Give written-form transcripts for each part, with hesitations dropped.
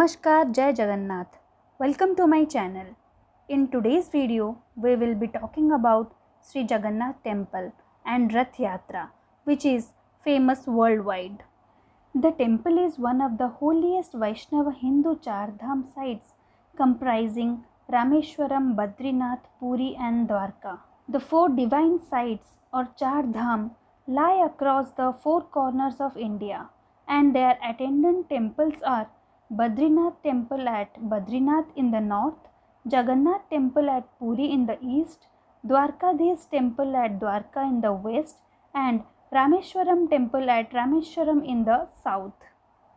Namaskar, Jai Jagannath. Welcome to my channel. In today's video, we will be talking about Sri Jagannath Temple and Rath Yatra, which is famous worldwide. The temple is one of the holiest Vaishnava Hindu Char Dham sites comprising Rameshwaram, Badrinath, Puri and Dwarka. The four divine sites or Char Dham lie across the four corners of India, and their attendant temples are Badrinath Temple at Badrinath in the north, Jagannath Temple at Puri in the east, Dwarkadhish Temple at Dwarka in the west, and Rameshwaram Temple at Rameshwaram in the south.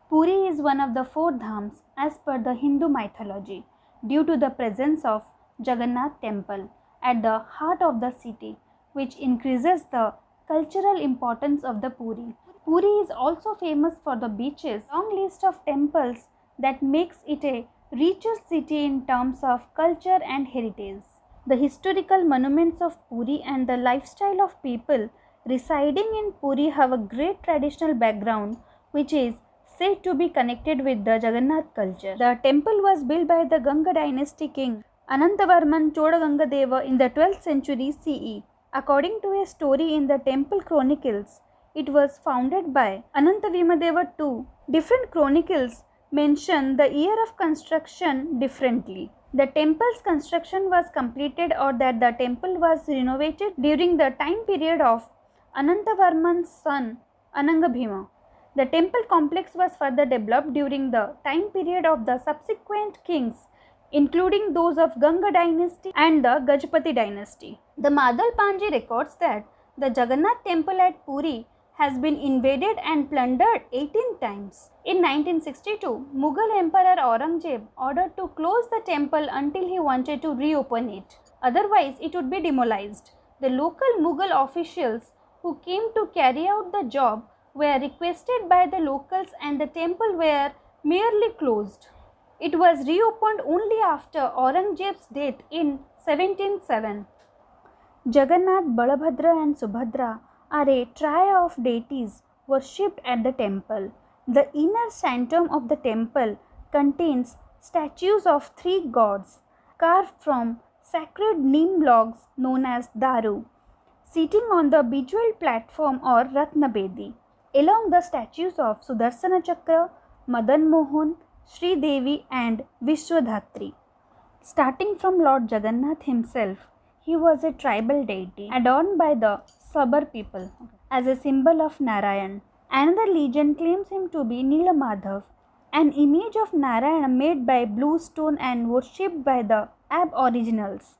Puri is one of the four dhams as per the Hindu mythology due to the presence of Jagannath Temple at the heart of the city, which increases the cultural importance of the Puri. Puri is also famous for the beaches. Long list of temples that makes it a richer city in terms of culture and heritage. The historical monuments of Puri and the lifestyle of people residing in Puri have a great traditional background which is said to be connected with the Jagannath culture. The temple was built by the Ganga dynasty king Anantavarman Chodagangadeva in the 12th century CE. According to a story in the Temple Chronicles, it was founded by Anantavimadeva II. Different chronicles mention the year of construction differently. The temple's construction was completed or that the temple was renovated during the time period of Anantavarman's son Anangabhima. The temple complex was further developed during the time period of the subsequent kings, including those of Ganga dynasty and the Gajapati dynasty. The Madal Panji records that the Jagannath temple at Puri has been invaded and plundered 18 times. In 1962, Mughal Emperor Aurangzeb ordered to close the temple until he wanted to reopen it. Otherwise, it would be demolished. The local Mughal officials who came to carry out the job were requested by the locals and the temple were merely closed. It was reopened only after Aurangzeb's death in 1707. Jagannath, Balabhadra and Subhadra are a trio of deities worshipped at the temple. The inner sanctum of the temple contains statues of three gods carved from sacred neem logs known as daru, sitting on the bejeweled platform or Ratnabedi. Along the statues of Sudarsana Chakra, Madan Mohan, Sri Devi and Vishwadhatri. Starting from Lord Jagannath himself, he was a tribal deity adorned by the Sabar people as a symbol of Narayan. Another legend claims him to be Nilamadhav, an image of Narayan made by blue stone and worshipped by the aboriginals.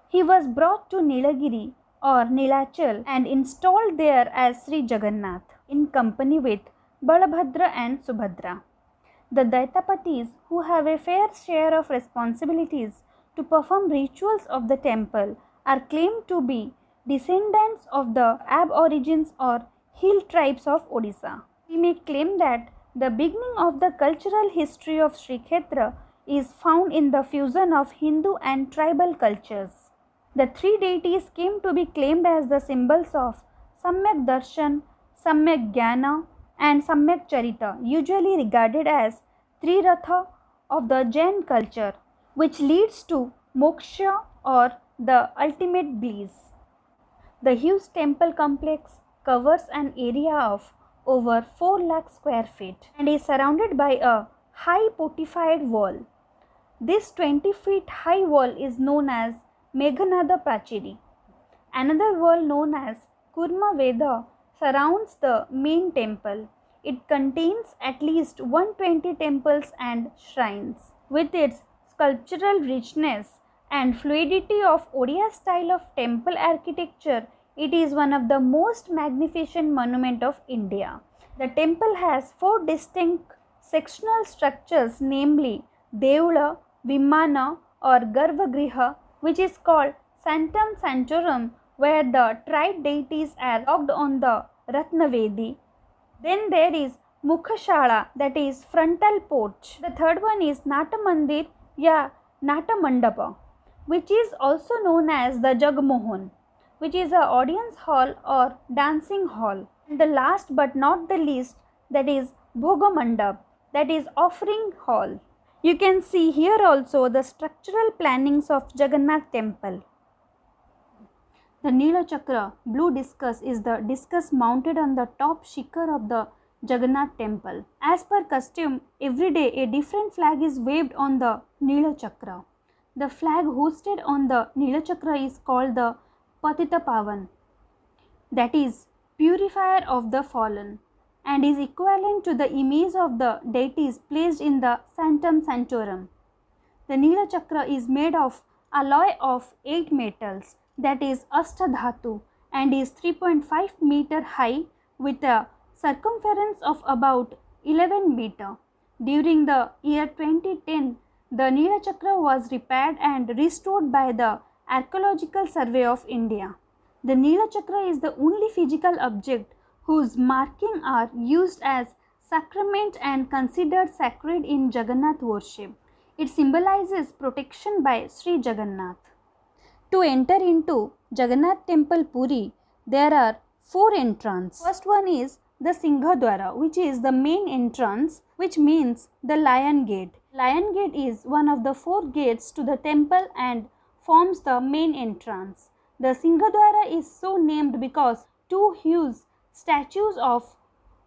He was brought to Nilagiri or Nilachal and installed there as Sri Jagannath in company with Balabhadra and Subhadra. The Daitapatis, who have a fair share of responsibilities to perform rituals of the temple, are claimed to be descendants of the aborigines or hill tribes of Odisha. We may claim that the beginning of the cultural history of Sri Kshetra is found in the fusion of Hindu and tribal cultures. The three deities came to be claimed as the symbols of Samyak Darshan, Samyak Jnana and Samyak Charita, usually regarded as Triratha of the Jain culture, which leads to moksha or the ultimate bliss. The huge temple complex covers an area of over 4 lakh square feet and is surrounded by a high fortified wall. This 20 feet high wall is known as Meghanada Prachiri. Another wall known as Kurma Veda surrounds the main temple. It contains at least 120 temples and shrines. With its sculptural richness and fluidity of Odia style of temple architecture, it is one of the most magnificent monuments of India. The temple has four distinct sectional structures, namely Deula, Vimana or Garbhagriha, which is called Sanctum Sanctorum, where the tried deities are locked on the Ratnavedi. Then there is Mukhashala, that is frontal porch. The third one is Natamandir ya Natamandapa, which is also known as the Jagmohan, which is a audience hall or dancing hall. And the last but not the least, that is Bhogamandap, that is offering hall. You can see here also the structural plannings of Jagannath temple. The Nila Chakra, blue discus, is the discus mounted on the top shikhar of the Jagannath temple. As per custom, every day a different flag is waved on the Nila Chakra. The flag hoisted on the Nila Chakra is called the Patita Pavan, that is, purifier of the fallen, and is equivalent to the image of the deities placed in the Sanctum Sanctorum. The Nila Chakra is made of alloy of 8 metals, that is Ashtadhatu, and is 3.5 meter high with a circumference of about 11 meter. During the year 2010, the Nila Chakra was repaired and restored by the Archaeological Survey of India. The Nila Chakra is the only physical object whose markings are used as sacrament and considered sacred in Jagannath worship. It symbolizes protection by Sri Jagannath. To enter into Jagannath Temple Puri, there are 4 entrances. First one is the Singhadwara, which is the main entrance, which means the Lion Gate. Lion Gate is one of the 4 gates to the temple and forms the main entrance. The Singhadwara is so named because 2 huge statues of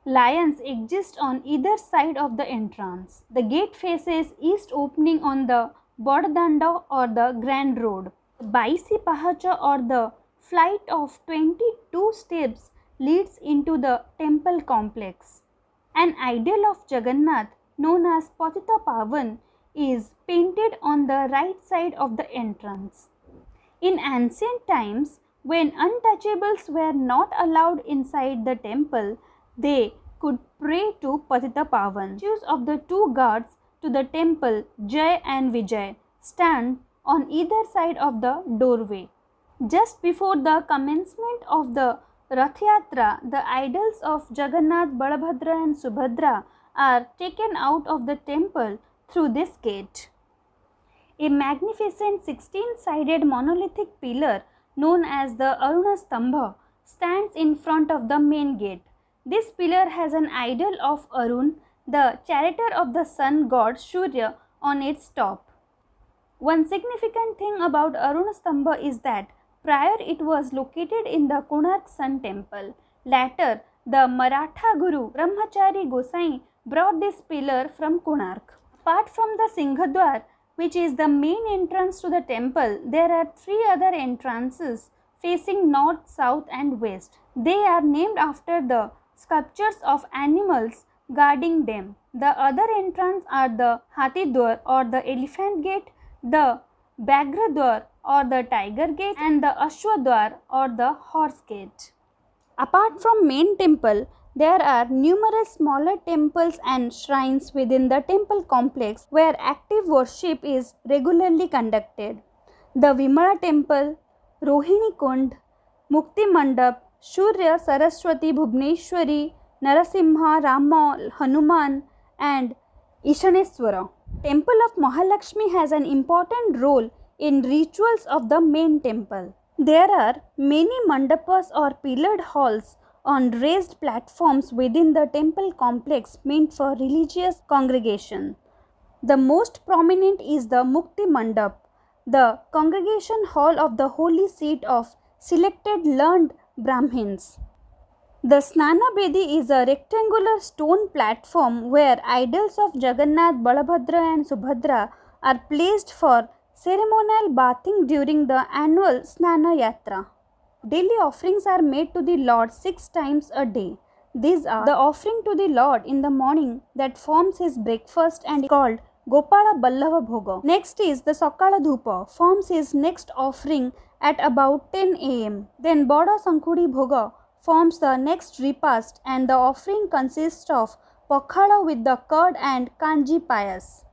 lions exist on either side of the entrance. The gate faces east, opening on the Bodadanda or the Grand Road. Baisi Pahacha, or the flight of 22 steps, leads into the temple complex. An idol of Jagannath known as Patita Pavan is painted on the right side of the entrance. In ancient times, when untouchables were not allowed inside the temple, they could pray to Patita Pavan. Statues of the 2 guards to the temple, Jai and Vijay, stand on either side of the doorway. Just before the commencement of the Rath Yatra, the idols of Jagannath, Balabhadra and Subhadra are taken out of the temple through this gate. A magnificent 16-sided monolithic pillar known as the Aruna Stambha stands in front of the main gate. This pillar has an idol of Arun, the charioteer of the sun god Surya, on its top. One significant thing about Aruna Stambha is that prior it was located in the Konark Sun Temple. Later, the Maratha Guru Brahmachari Gosai brought this pillar from Konark. Apart from the Singhadwar, which is the main entrance to the temple, there are 3 other entrances facing north, south and west. They are named after the sculptures of animals guarding them. The other entrance are the Hathidwar or the Elephant Gate, the Bagradwar or the Tiger Gate, and the Ashwadwar or the Horse Gate. Apart from main temple, there are numerous smaller temples and shrines within the temple complex where active worship is regularly conducted. The Vimala Temple, Rohini Kund, Mukti Mandap, Surya, Saraswati, Bhubneshwari, Narasimha, Rama, Hanuman and Ishaneswara. Temple of Mahalakshmi has an important role in rituals of the main temple. There are many mandapas or pillared halls on raised platforms within the temple complex meant for religious congregation. The most prominent is the Mukti Mandap, the congregation hall of the holy seat of selected learned Brahmins. The Snana Bedi is a rectangular stone platform where idols of Jagannath, Balabhadra and Subhadra are placed for ceremonial bathing during the annual Snana Yatra. Daily offerings are made to the Lord 6 times a day. These are the offering to the Lord in the morning that forms his breakfast and is called Gopala Ballava Bhoga. Next is the Sakala Dhupa, forms his next offering at about 10 am. Then Boda Sankhudi Bhoga forms the next repast, and the offering consists of Pakhala with the curd and Kanji Payas.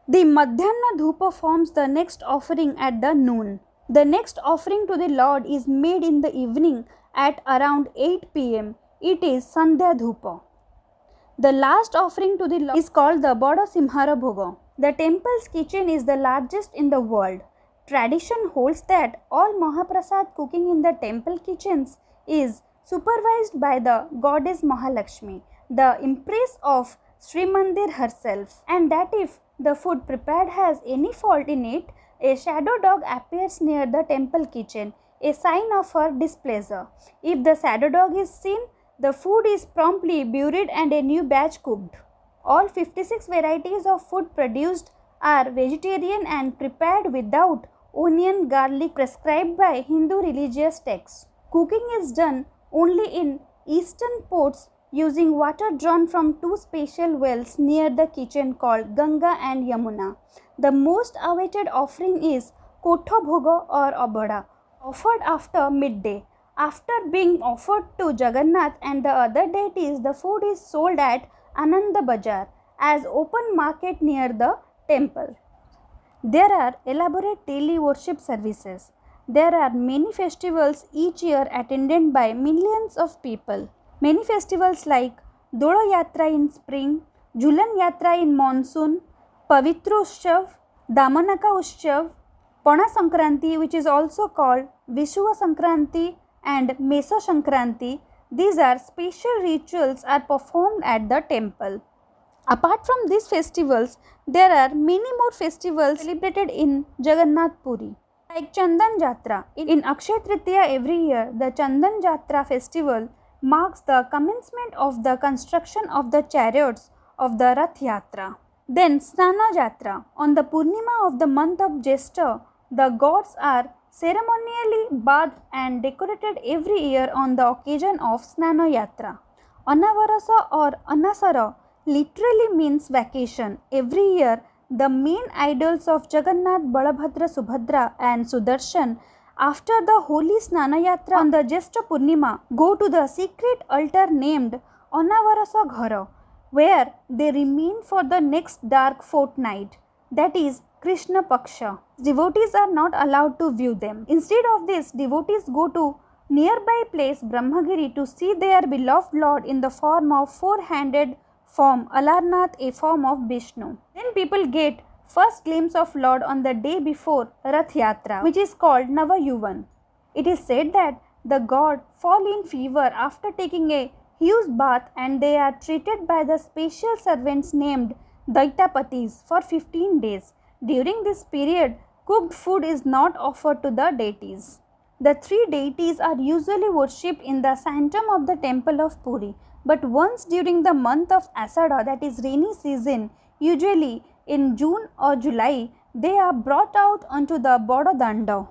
The Madhyana Dhupa forms the next offering at the noon. The next offering to the Lord is made in the evening at around 8 pm. It is Sandhya Dhupa. The last offering to the Lord is called the Boda Simhara Bhoga. The temple's kitchen is the largest in the world. Tradition holds that all Mahaprasad cooking in the temple kitchens is supervised by the goddess Mahalakshmi. The Empress of Sri Mandir herself, and that if the food prepared has any fault in it, a shadow dog appears near the temple kitchen, a sign of her displeasure. If the shadow dog is seen, the food is promptly buried and a new batch cooked. All 56 varieties of food produced are vegetarian and prepared without onion, garlic prescribed by Hindu religious texts. Cooking is done only in eastern pots using water drawn from two special wells near the kitchen called Ganga and Yamuna. The most awaited offering is Kotho Bhoga or Abada, offered after midday. After being offered to Jagannath and the other deities, the food is sold at Ananda Bazar as open market near the temple. There are elaborate daily worship services. There are many festivals each year attended by millions of people. Many festivals like Dolo Yatra in spring, Julan Yatra in monsoon, Pavitra Utshav, Damanaka Utshav, Pana Sankranti, which is also called Vishuva Sankranti, and Mesa Sankranti. These are special rituals are performed at the temple. Apart from these festivals, there are many more festivals celebrated in Jagannath Puri, like Chandan Jatra. In Akshay Tritiya every year, the Chandan Jatra festival marks the commencement of the construction of the chariots of the Rath Yatra. Then Snana Jatra. On the Purnima of the month of Jyeshtha, the gods are ceremonially bathed and decorated every year on the occasion of Snana Yatra. Anavarasa or Anasara literally means vacation. Every year, the main idols of Jagannath, Balabhadra, Subhadra and Sudarshan, after the holy Snana Yatra on the Jyeshtha Purnima, go to the secret altar named Anavarasa Ghara, where they remain for the next dark fortnight, that is Krishna Paksha. Devotees are not allowed to view them. Instead of this, devotees go to nearby place Brahmagiri to see their beloved Lord in the form of four-handed form Alarnath, a form of Vishnu. Then people get first glimpse of Lord on the day before Rath Yatra, which is called Navayuvan. It is said that the god fall in fever after taking a huge bath, and they are treated by the special servants named Daitapatis for 15 days. During this period, cooked food is not offered to the deities. The three deities are usually worshipped in the sanctum of the temple of Puri, but once during the month of Asada, that is rainy season, usually in June or July, they are brought out onto the Bodadanda,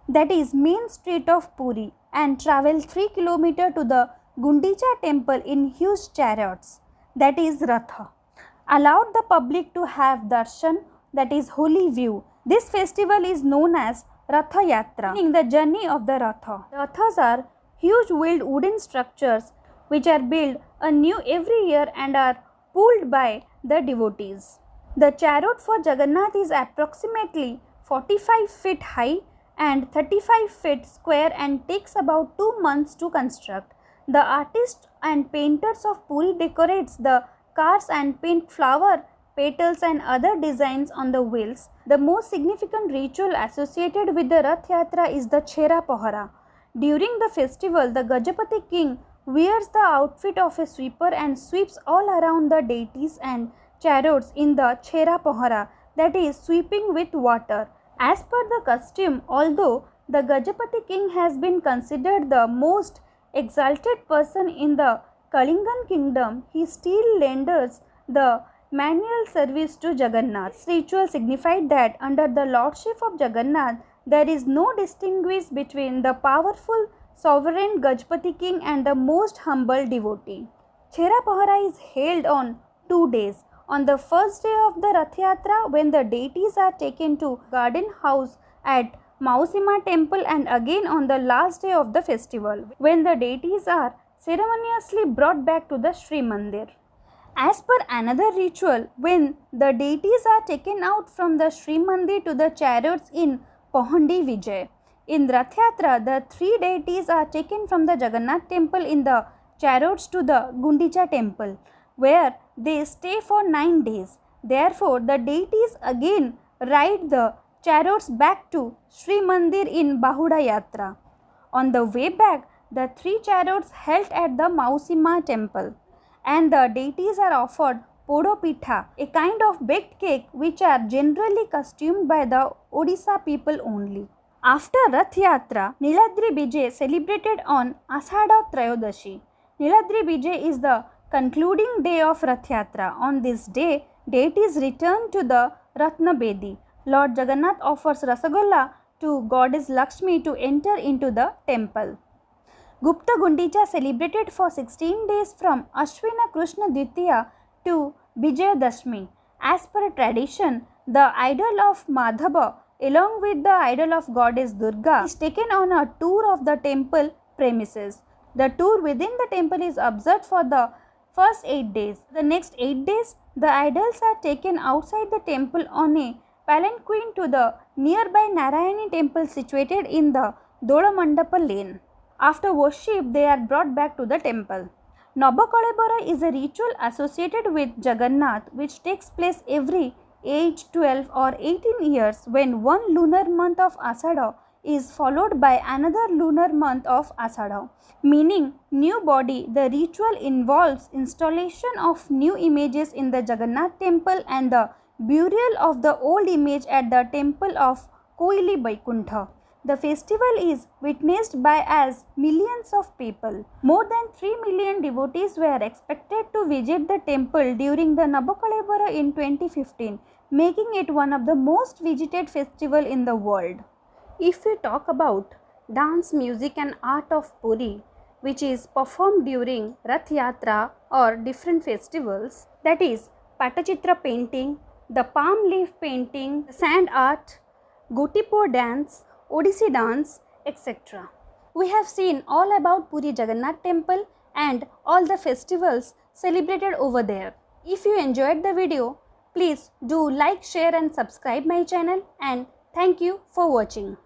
that is main street of Puri, and travel 3 km to the Gundicha temple in huge chariots, that is Ratha, allowed the public to have darshan, that is holy view. This festival is known as Ratha Yatra, meaning the journey of the Ratha. Rathas are huge wheeled wooden structures which are built anew every year and are pulled by the devotees. The chariot for Jagannath is approximately 45 feet high and 35 feet square and takes about 2 months to construct. The artists and painters of Puri decorates the cars and paint flower petals and other designs on the wheels. The most significant ritual associated with the Rath Yatra is the Chhera Pohara. During the festival, the Gajapati king wears the outfit of a sweeper and sweeps all around the deities and chariots in the Chhera Pohara, that is sweeping with water. As per the custom, although the Gajapati king has been considered the most exalted person in the Kalingan kingdom, he still renders the manual service to Jagannath. This ritual signified that under the lordship of Jagannath, there is no distinguish between the powerful sovereign Gajapati king and the most humble devotee. Chhera Pohara is held on 2 days. On the first day of the Rath Yatra, when the deities are taken to garden house at Mausima temple, and again on the last day of the festival, when the deities are ceremoniously brought back to the Sri Mandir. As per another ritual, when the deities are taken out from the Sri Mandir to the chariots in Pahandi Vijay. In Rath Yatra, the 3 deities are taken from the Jagannath temple in the chariots to the Gundicha temple, where they stay for 9 days. Therefore, the deities again ride the chariots back to Sri Mandir in Bahuda Yatra. On the way back, the 3 chariots halt at the Mausima temple, and the deities are offered podo pitha, a kind of baked cake which are generally consumed by the Odisha people only. After Rath Yatra, Niladri Bijay celebrated on Ashadha Trayodashi. Niladri Bijay is the concluding day of Rath Yatra. On this day, deities return to the Ratna Bedi. Lord Jagannath offers Rasagolla to goddess Lakshmi to enter into the temple. Gupta Gundicha celebrated for 16 days from Ashwina Krishna Dvitiya to Vijayadashmi. As per tradition, the idol of Madhava along with the idol of goddess Durga is taken on a tour of the temple premises. The tour within the temple is observed for the first 8 days. The next 8 days, the idols are taken outside the temple on a palanquin to the nearby Narayani temple situated in the Dolamandapa lane. After worship, they are brought back to the temple. Navakalebara is a ritual associated with Jagannath which takes place every age 12 or 18 years when one lunar month of Ashadha is followed by another lunar month of Ashadha, meaning new body. The ritual involves installation of new images in the Jagannath temple and the burial of the old image at the temple of Koili Vaikuntha. The festival is witnessed by as millions of people. More than 3 million devotees were expected to visit the temple during the Navakalebara in 2015, making it one of the most visited festivals in the world. If we talk about dance, music and art of Puri, which is performed during Rath Yatra or different festivals, that is Patachitra painting, the palm leaf painting, sand art, Gotipo dance, Odissi dance, etc. We have seen all about Puri Jagannath temple and all the festivals celebrated over there. If you enjoyed the video, please do like, share and subscribe my channel, and thank you for watching.